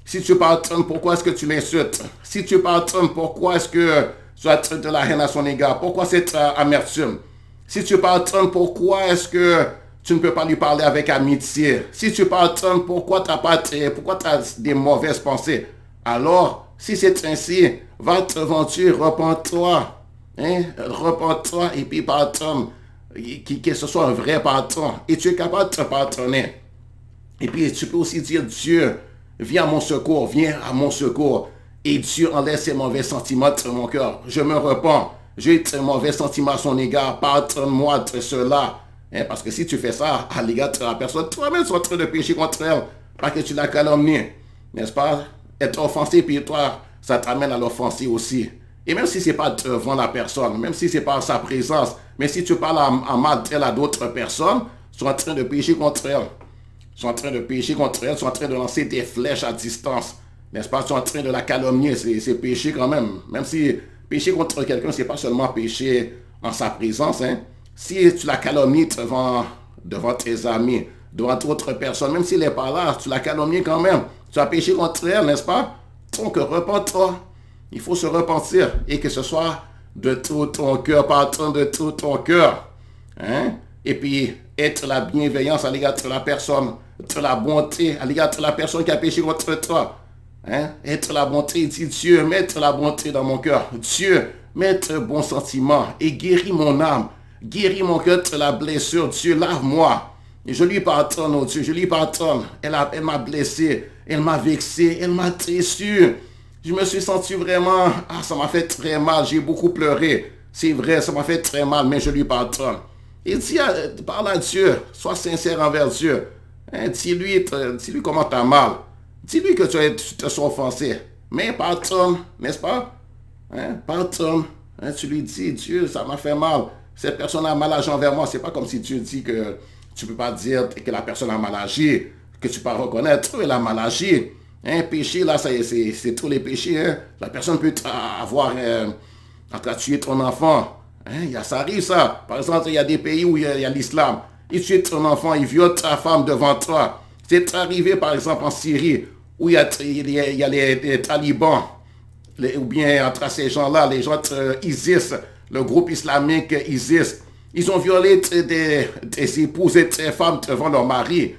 Si tu pardonnes, pourquoi est-ce que tu l'insultes? Si tu pardonnes, pourquoi est-ce que tu as de la haine à son égard? Pourquoi cette amertume? Si tu pardonnes, pourquoi est-ce que tu ne peux pas lui parler avec amitié? Si tu pardonnes, pourquoi tu as des mauvaises pensées? Alors, si c'est ainsi, va devant Dieu, repens-toi. Hein? Repens-toi et puis pardonne. Que ce soit un vrai pardon. Et tu es capable de te pardonner. Et puis tu peux aussi dire, Dieu, viens à mon secours. Et Dieu enlève ces mauvais sentiments de mon cœur. Je me repens. J'ai de mauvais sentiments à son égard. Pardonne-moi de cela. Hein, parce que si tu fais ça à l'égard de la personne, toi-même tu es en train de pécher contre elle. Parce que tu l'as calomniée. N'est-ce pas? Être offensé, puis toi, ça t'amène à l'offenser aussi. Et même si ce n'est pas devant la personne, même si ce n'est pas en sa présence, mais si tu parles en mal d'elle à d'autres personnes, tu es en train de pécher contre elle. Tu es en train de pécher contre elle, tu es en train de lancer des flèches à distance. N'est-ce pas? Tu es en train de la calomnier, c'est péché quand même. Même si pécher contre quelqu'un, ce n'est pas seulement pécher en sa présence. Hein? Si tu la calomnies devant tes amis, devant d'autres personnes, même s'il n'est pas là, tu la calomnies quand même. Tu as péché contre elle, n'est-ce pas? Donc, repens-toi. Il faut se repentir et que ce soit de tout ton cœur, pardon de tout ton cœur. Hein? Et puis, être la bienveillance à l'égard de la personne, être la bonté à l'égard de la personne qui a péché contre toi. Hein? Être la bonté, dit Dieu, mettre la bonté dans mon cœur. Dieu, mettre bon sentiment et guéris mon âme. Guéris mon cœur de la blessure. Dieu, lave-moi. Et je lui pardonne, oh Dieu, je lui pardonne. Elle m'a blessé, elle m'a vexé, elle m'a déçu. Je me suis senti vraiment, ça m'a fait très mal, j'ai beaucoup pleuré. C'est vrai, ça m'a fait très mal, mais je lui pardonne. Et parle à Dieu, sois sincère envers Dieu. Hein, dis-lui comment tu as mal. Dis-lui que tu te sois offensé. Mais pardonne, n'est-ce pas? Hein, pardonne. Hein, tu lui dis, Dieu, ça m'a fait mal. Cette personne a mal agi envers moi. C'est pas comme si Dieu dit que tu ne peux pas dire que la personne a mal agi, que tu peux pas reconnaître, elle a mal agi. Un péché, là, c'est tous les péchés. Hein? La personne peut avoir tué ton enfant. Hein? Ça arrive, ça. Par exemple, il y a des pays où il y a l'islam. Il tue ton enfant, il viole ta femme devant toi. C'est arrivé, par exemple, en Syrie, où il y a les talibans, ou bien entre ces gens-là, les gens ISIS, le groupe islamique ISIS. Ils ont violé des épouses et des femmes devant leur mari.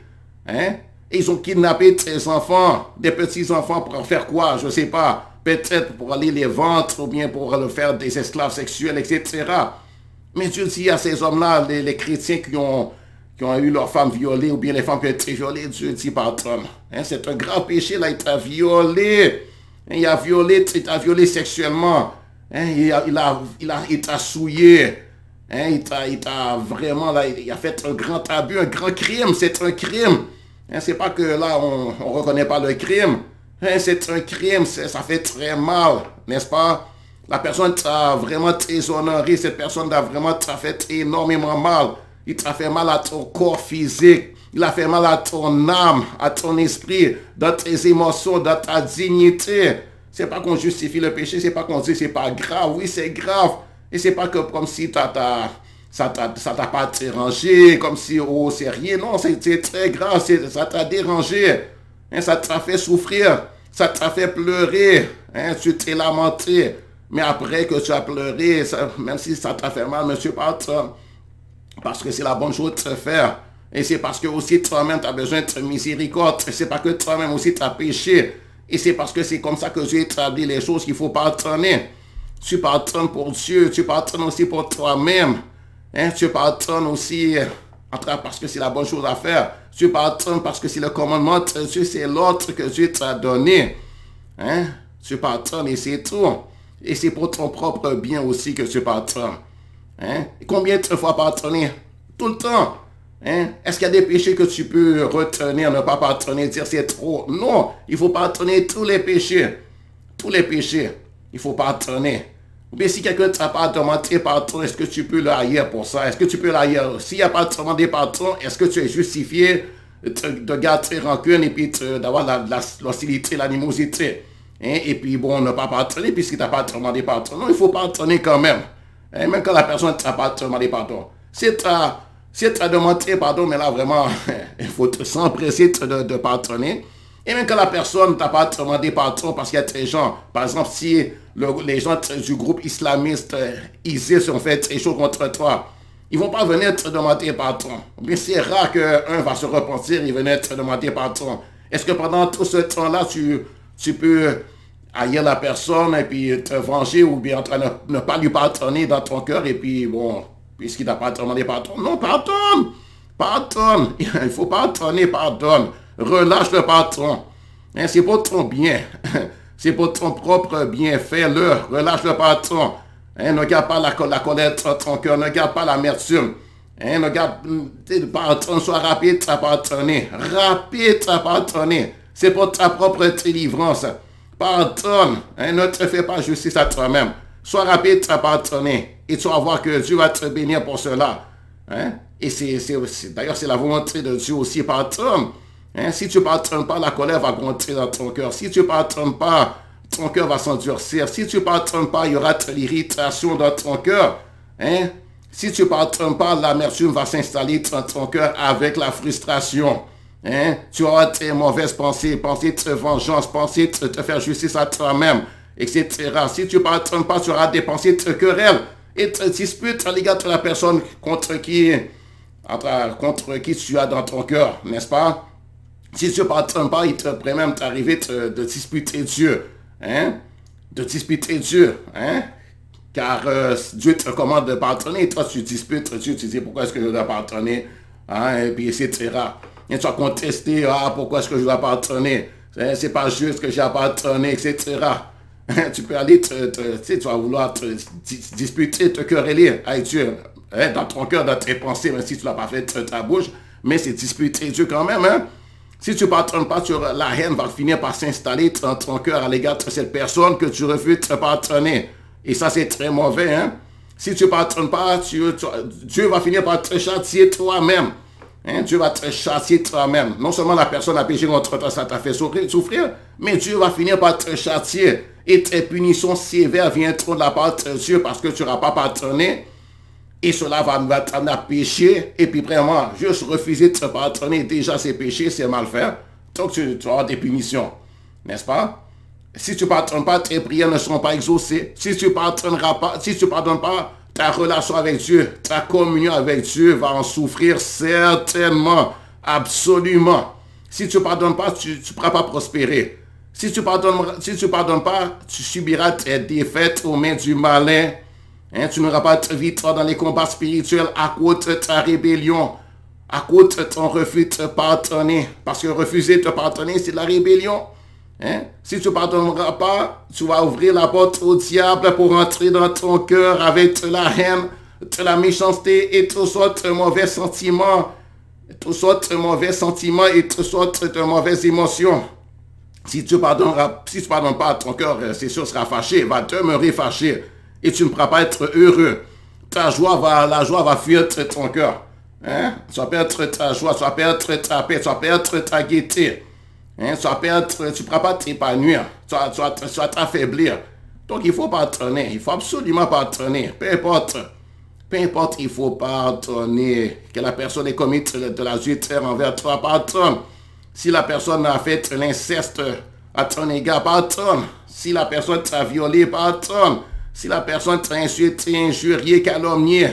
Hein? Et ils ont kidnappé tes enfants, des petits-enfants pour en faire quoi? Je ne sais pas. Peut-être pour aller les vendre ou bien pour le faire des esclaves sexuels, etc. Mais Dieu dit à ces hommes-là, les chrétiens qui ont eu leurs femmes violées ou bien les femmes qui ont été violées, Dieu dit pardonne. Hein, c'est un grand péché, là, il t'a violé. Hein, il t'a violé sexuellement. Hein, il t'a souillé. Hein, il t'a vraiment, là, il a fait un grand abus, un grand crime. C'est un crime. Hein, c'est pas que là, on ne reconnaît pas le crime. Hein, c'est un crime, ça fait très mal, n'est-ce pas? La personne t'a vraiment déshonoré, cette personne t'a fait énormément mal. Il t'a fait mal à ton corps physique, il a fait mal à ton âme, à ton esprit, dans tes émotions, dans ta dignité. C'est pas qu'on justifie le péché, c'est pas qu'on dit c'est pas grave. Oui, c'est grave. Et c'est pas que comme si ça t'a pas dérangé, comme si, oh, c'est rien. Non, c'est très grave, ça t'a dérangé. Hein, ça t'a fait souffrir, ça t'a fait pleurer. Hein, tu t'es lamenté. Mais après que tu as pleuré, même si ça t'a fait mal, monsieur, pardonne. Parce que c'est la bonne chose de faire. Et c'est parce que aussi toi-même, tu as besoin de miséricorde. Et c'est parce que toi-même aussi, tu as péché. Et c'est parce que c'est comme ça que Dieu établit les choses qu'il faut pardonner. Tu pardonnes pour Dieu, tu pardonnes aussi pour toi-même. Hein, tu pardonnes aussi parce que c'est la bonne chose à faire. Tu pardonnes parce que c'est le commandement de Dieu, c'est l'ordre que Dieu t'a donné. Hein? Tu pardonnes et c'est tout. Et c'est pour ton propre bien aussi que tu pardonnes. Hein? Et combien de fois pardonner? Tout le temps. Hein? Est-ce qu'il y a des péchés que tu peux retenir, ne pas pardonner, dire c'est trop? Non, il faut pardonner tous les péchés. Tous les péchés, il faut pardonner. Ou bien si quelqu'un t'a pas demandé pardon, est-ce que tu peux le haïr pour ça? Est-ce que tu peux le haïr? S'il n'y a pas demandé pardon, est-ce que tu es justifié de garder rancune et puis d'avoir l'hostilité, l'animosité? Hein? Et puis bon, ne pas pardonner puisqu'il t'a pas demandé pardon. Non, il faut pardonner quand même. Hein? Même quand la personne ne t'a pas demandé pardon. Si tu as demandé pardon, mais là vraiment, il faut s'empresser de pardonner. Et même quand la personne ne t'a pas demandé pardon parce qu'il y a des gens, par exemple, si les gens du groupe islamiste ISIS ont fait des choses contre toi, ils ne vont pas venir te demander pardon. Mais c'est rare qu'un va se repentir et venir te demander pardon. Est-ce que pendant tout ce temps-là, tu peux haïr la personne et puis te venger ou bien en train de ne pas lui pardonner dans ton cœur et puis bon, puisqu'il t'a pas demandé pardon? Non, pardonne! Pardonne! Il faut pardonner, pardonne. Relâche le pardon. Hein, c'est pour ton bien. C'est pour ton propre bien. Fais-le. Relâche le pardon. Hein, ne garde pas la colère dans ton cœur. Ne garde pas l'amertume. Hein, ne garde pardon. Sois rapide à pardonner. Rapide à pardonner. C'est pour ta propre délivrance. Pardonne. Hein, ne te fais pas justice à toi-même. Sois rapide à pardonner. Et tu vas voir que Dieu va te bénir pour cela. Hein? Et d'ailleurs, c'est la volonté de Dieu aussi. Pardonne. Hein? Si tu ne pardonnes pas, la colère va grandir dans ton cœur. Si tu ne pardonnes pas, ton cœur va s'endurcir. Si tu ne pardonnes pas, il y aura de l'irritation dans ton cœur. Hein? Si tu ne pardonnes pas, l'amertume va s'installer dans ton cœur avec la frustration. Hein? Tu auras tes mauvaises pensées, pensées de vengeance, pensées de te faire justice à toi-même, etc. Si tu ne pardonnes pas, tu auras des pensées de querelle et te disputes à l'égard de la personne contre qui tu as dans ton cœur, n'est-ce pas? Si tu ne pardonnes pas, il te pourrait même t'arriver de disputer Dieu. Hein? De disputer Dieu. Hein? Car Dieu te commande de pardonner et toi tu disputes Dieu, tu dis pourquoi est-ce que je dois pardonner? Hein? Et puis etc. Et tu vas contester, pourquoi est-ce que je dois pardonner? C'est pas juste que j'ai à pardonner, etc. Tu peux aller tu vas vouloir te disputer, te quereller avec Dieu. Hein? Dans ton cœur, dans tes pensées, même si tu ne l'as pas fait de ta bouche, mais c'est disputer Dieu quand même. Hein? Si tu ne pardonnes pas, la haine va finir par s'installer dans ton cœur à l'égard de cette personne que tu refuses de pardonner. Et ça, c'est très mauvais. Hein? Si tu ne pardonnes pas, Dieu va finir par te châtier toi-même. Hein? Dieu va te châtier toi-même. Non seulement la personne a péché contre toi, ça t'a fait souffrir, mais Dieu va finir par te châtier. Et tes punitions sévères viendront de la part de Dieu parce que tu n'auras pas pardonné. Et cela va t'amener à pécher. Et puis vraiment, juste refuser de te pardonner, déjà c'est péché, c'est mal faire. Donc tu auras des punitions. N'est-ce pas? Si tu ne pardonnes pas, tes prières ne seront pas exaucées. Si tu ne pardonnes pas, ta relation avec Dieu, ta communion avec Dieu va en souffrir certainement, absolument. Si tu ne pardonnes pas, tu ne pourras pas prospérer. Si tu ne pardonnes pas, tu subiras tes défaites aux mains du malin. Hein, tu n'auras pas de victoire dans les combats spirituels à cause de ta rébellion, à cause de ton refus de te pardonner. Parce que refuser de te pardonner, c'est la rébellion. Hein? Si tu ne pardonneras pas, tu vas ouvrir la porte au diable pour entrer dans ton cœur avec de la haine, de la méchanceté et toutes sortes de mauvais sentiments, et toutes sortes de mauvaises émotions. Si tu ne pardonnes pas, ton cœur, c'est sûr, sera fâché, va demeurer fâché. Et tu ne pourras pas être heureux. La joie va fuir de ton cœur. Hein? Tu vas perdre ta joie, tu vas perdre ta paix, tu vas perdre ta gaieté. Hein? Tu ne pourras pas t'épanouir. Tu vas t'affaiblir. Donc il faut pardonner. Il faut absolument pardonner. Peu importe, il faut pardonner. Que la ait commis de l'adultère envers toi, pardonne. Si la personne a fait l'inceste à ton égard, pardonne. Si la personne t'a violé, pardonne. Si la personne t'a insulté, injurié, calomnié,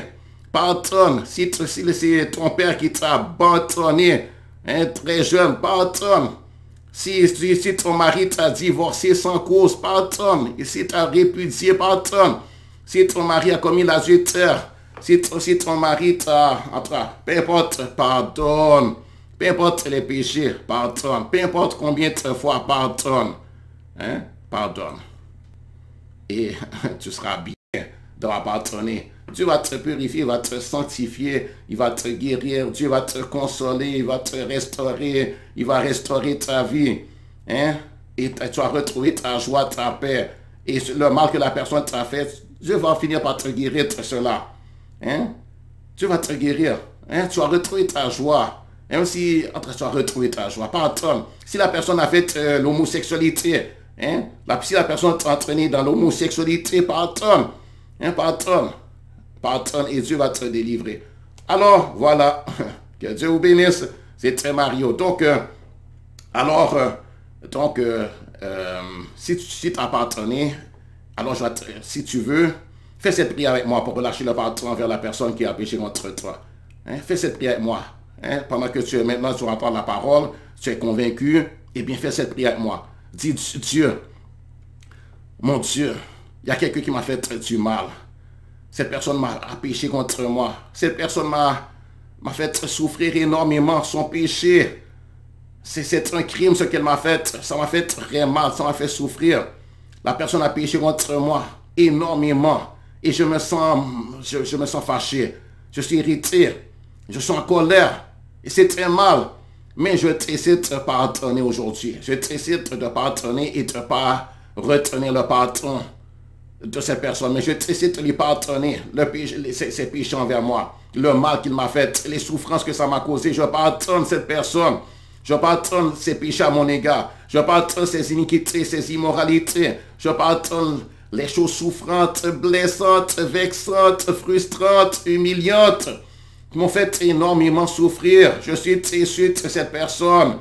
pardonne. Si c'est ton père qui t'a abandonné, très jeune, pardonne. Si ton mari t'a divorcé sans cause, pardonne. Et si t'as répudié, pardonne. Si ton mari a commis l'adultère, Si ton mari peu importe, pardonne. Peu importe les péchés, pardonne. Peu importe combien de fois, pardonne. Hein? Pardonne. Et tu seras bien de pardonner. Dieu va te purifier, il va te sanctifier, il va te guérir, Dieu va te consoler, il va te restaurer, il va restaurer ta vie. Hein? Et tu vas retrouver ta joie, ta paix. Et le mal que la personne t'a fait, Dieu va finir par te guérir de cela. Hein? Dieu va te guérir. Hein? Tu vas retrouver ta joie. Même si tu vas retrouver ta joie. Pardonne. Si la personne a fait l'homosexualité, hein? Si la personne est entraînée dans l'homosexualité, pardonne. Hein? Pardonne. Pardonne et Dieu va te délivrer. Alors, voilà. Que Dieu vous bénisse. C'était Mario. Donc, si tu as pardonné, alors si tu veux, fais cette prière avec moi pour relâcher le pardon envers la personne qui a péché contre toi. Hein? Fais cette prière avec moi. Hein? Pendant que tu entends la parole, tu es convaincu, eh bien fais cette prière avec moi. Dis, Dieu, mon Dieu, il y a quelqu'un qui m'a fait du mal. Cette personne a péché contre moi. Cette personne m'a fait souffrir énormément son péché. C'est un crime ce qu'elle m'a fait. Ça m'a fait très mal. Ça m'a fait souffrir. La personne a péché contre moi énormément. Et je me sens fâché. Je suis irrité. Je suis en colère. Et c'est très mal. Mais je vais essayer de te pardonner aujourd'hui. Je vais essayer de te pardonner et de ne pas retenir le pardon de cette personne. Mais je vais essayer de lui pardonner ses péchés envers moi. Le mal qu'il m'a fait. Les souffrances que ça m'a causé. Je pardonne cette personne. Je pardonne ses péchés à mon égard. Je pardonne ses iniquités, ses immoralités. Je pardonne les choses souffrantes, blessantes, vexantes, frustrantes, humiliantes, qui m'ont fait énormément souffrir. Je suis déçu de cette personne.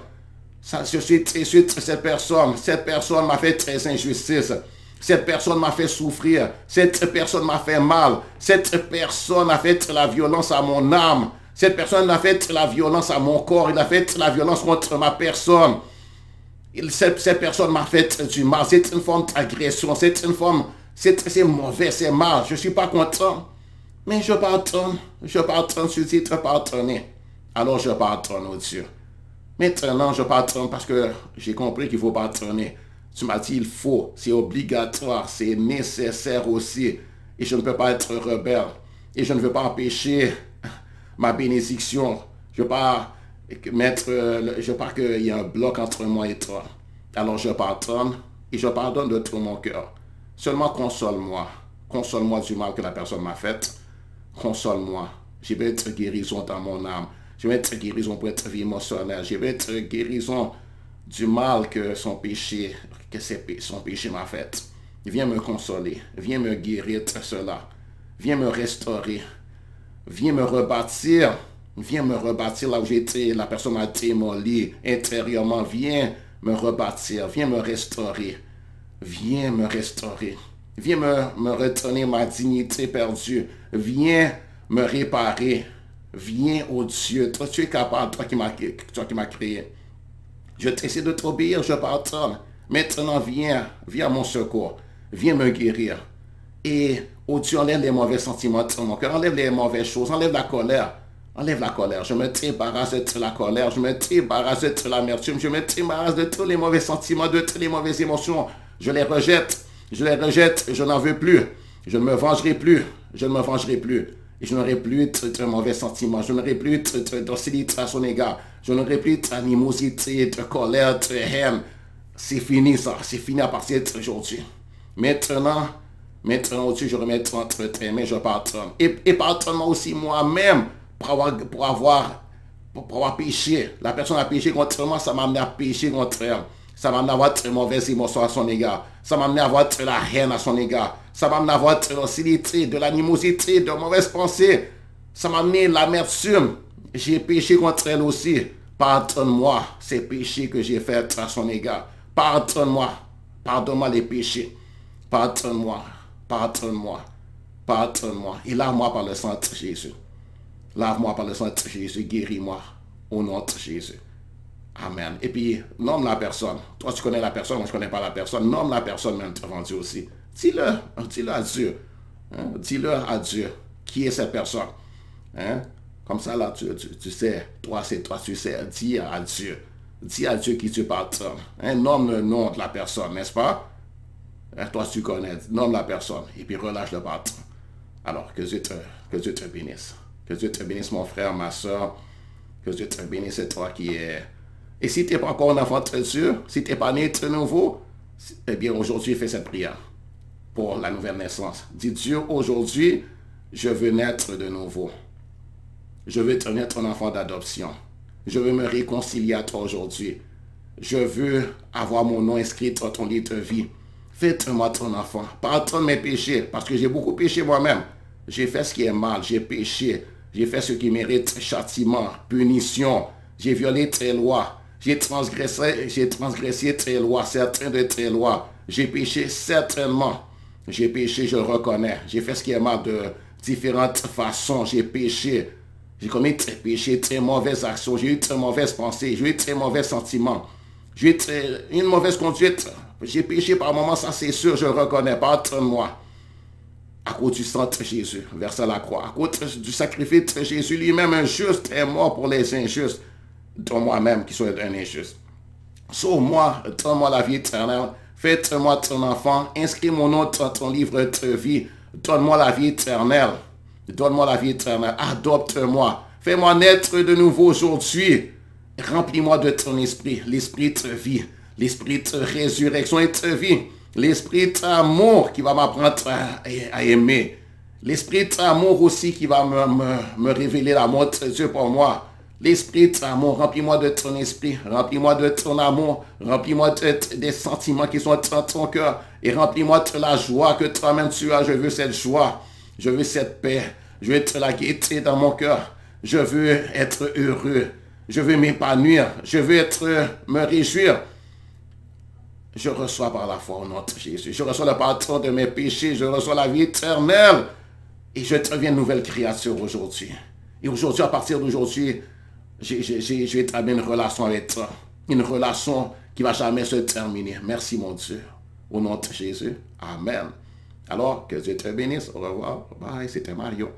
Je suis déçu de cette personne. Cette personne m'a fait très injustice. Cette personne m'a fait souffrir. Cette personne m'a fait mal. Cette personne a fait la violence à mon âme. Cette personne a fait la violence à mon corps. Il a fait la violence contre ma personne. Cette personne m'a fait du mal. C'est une forme d'agression. C'est mauvais, c'est mal. Je ne suis pas content. Mais je pardonne. Je pardonne. Je dis te pardonner. Alors je pardonne, oh Dieu. Maintenant, je pardonne parce que j'ai compris qu'il faut pardonner. Tu m'as dit il faut. C'est obligatoire. C'est nécessaire aussi. Et je ne peux pas être rebelle. Et je ne veux pas empêcher ma bénédiction. Je ne veux pas qu'il y ait un bloc entre moi et toi. Alors je pardonne et je pardonne de tout mon cœur. Seulement console-moi. Console-moi du mal que la personne m'a fait. Console-moi. Je vais être guérison dans mon âme. Je vais être guérison pour être vie émotionnelle. Je vais être guérison du mal que son péché m'a fait. Viens me consoler. Viens me guérir de cela. Viens me restaurer. Viens me rebâtir. Viens me rebâtir là où j'étais. La personne m'a démoli intérieurement. Viens me rebâtir. Viens me restaurer. Viens me restaurer. Viens me redonner ma dignité perdue. Viens me réparer. Viens, oh Dieu. Toi, tu es capable. Toi qui m'as créé. Je t'essaie de t'obéir. Je pardonne. Maintenant, viens à mon secours. Viens me guérir. Et, oh Dieu, enlève les mauvais sentiments de mon cœur. Enlève les mauvaises choses. Enlève la colère. Enlève la colère. Je me débarrasse de la colère. Je me débarrasse de l'amertume. Je me débarrasse de tous les mauvais sentiments, de toutes les mauvaises émotions. Je les rejette. Je les rejette. Je n'en veux plus. Je ne me vengerai plus. Je ne me vengerai plus. Et je n'aurai plus de mauvais sentiments. Je n'aurai plus d'hostilité à son égard. Je n'aurai plus d'animosité, de colère, de haine. C'est fini ça. C'est fini à partir d'aujourd'hui. Maintenant, oh Dieu, je remets entre tes mains, je pardonne. Et pardonne-moi aussi moi-même pour avoir péché. La personne a péché contre moi, ça m'a amené à pécher contre elle. Ça m'a amené à avoir de mauvaises émotions à son égard. Ça m'a amené à avoir de la haine à son égard. Ça m'a amené à avoir de l'hostilité, de l'animosité, de mauvaises pensées. Ça m'a amené l'amertume. J'ai péché contre elle aussi. Pardonne-moi ces péchés que j'ai faits à son égard. Pardonne-moi. Pardonne-moi les péchés. Pardonne-moi. Pardonne-moi. Pardonne-moi. Et lave-moi par le sang de Jésus. Lave-moi par le sang de Jésus. Guéris-moi au nom de Jésus. Amen. Et puis, nomme la personne. Toi, tu connais la personne, moi, je ne connais pas la personne. Nomme la personne même devant Dieu aussi. Dis-le à Dieu. Hein? Dis-le à Dieu. qui est cette personne. Hein? Comme ça, là, tu sais, toi, c'est toi, tu sais, dis à Dieu. Dis à Dieu qui tu pardonnes. Hein? Nomme le nom de la personne, n'est-ce pas? Hein? Toi, tu connais, nomme la personne et puis relâche le pardon. Alors, que Dieu te bénisse. Que Dieu te bénisse, mon frère, ma soeur. Que Dieu te bénisse, c'est toi qui es. Et si tu n'es pas encore un enfant de Dieu, si tu n'es pas né de nouveau, eh bien, aujourd'hui, fais cette prière pour la nouvelle naissance. Dis Dieu, aujourd'hui, je veux naître de nouveau. Je veux être un enfant d'adoption. Je veux me réconcilier à toi aujourd'hui. Je veux avoir mon nom inscrit dans ton livre de vie. Fais-moi ton enfant. Pardonne mes péchés, parce que j'ai beaucoup péché moi-même. J'ai fait ce qui est mal, j'ai péché. J'ai fait ce qui mérite châtiment, punition. J'ai violé tes lois. J'ai transgressé tes lois, certaines de tes lois. J'ai péché certainement. J'ai péché, je le reconnais. J'ai fait ce qui est mal de différentes façons. J'ai péché. J'ai commis très péché, très mauvaises actions. J'ai eu très mauvaises pensées. J'ai eu très mauvais sentiments. J'ai eu une mauvaise conduite. J'ai péché par moments, ça c'est sûr, je le reconnais. Pardonne-moi. À cause du sang de Jésus, versé à la croix. À cause du sacrifice de Jésus, lui-même injuste est mort pour les injustes. Dont moi-même qui suis un injuste. Sauve-moi, donne-moi la vie éternelle. Fais-moi ton enfant. Inscris mon nom dans ton livre de vie. Donne-moi la vie éternelle. Donne-moi la vie éternelle. Adopte-moi. Fais-moi naître de nouveau aujourd'hui. Remplis-moi de ton esprit. L'esprit de vie. L'esprit de résurrection et de vie. L'esprit d'amour qui va m'apprendre à aimer. L'esprit d'amour aussi qui va me révéler l'amour de Dieu pour moi. L'esprit d'amour, remplis-moi de ton esprit, remplis-moi de ton amour, remplis-moi des sentiments qui sont dans ton cœur et remplis-moi de la joie que toi-même tu as. Je veux cette joie, je veux cette paix, je veux être la gaieté dans mon cœur, je veux être heureux, je veux m'épanouir, je veux me réjouir. Je reçois par la foi au nom de Jésus, je reçois le pardon de mes péchés, je reçois la vie éternelle et je deviens une nouvelle créature aujourd'hui. Et aujourd'hui, à partir d'aujourd'hui, j'ai établi une relation avec toi. Une relation qui ne va jamais se terminer. Merci mon Dieu. Au nom de Jésus. Amen. Alors, que Dieu te bénisse. Au revoir. Bye. C'était Mario.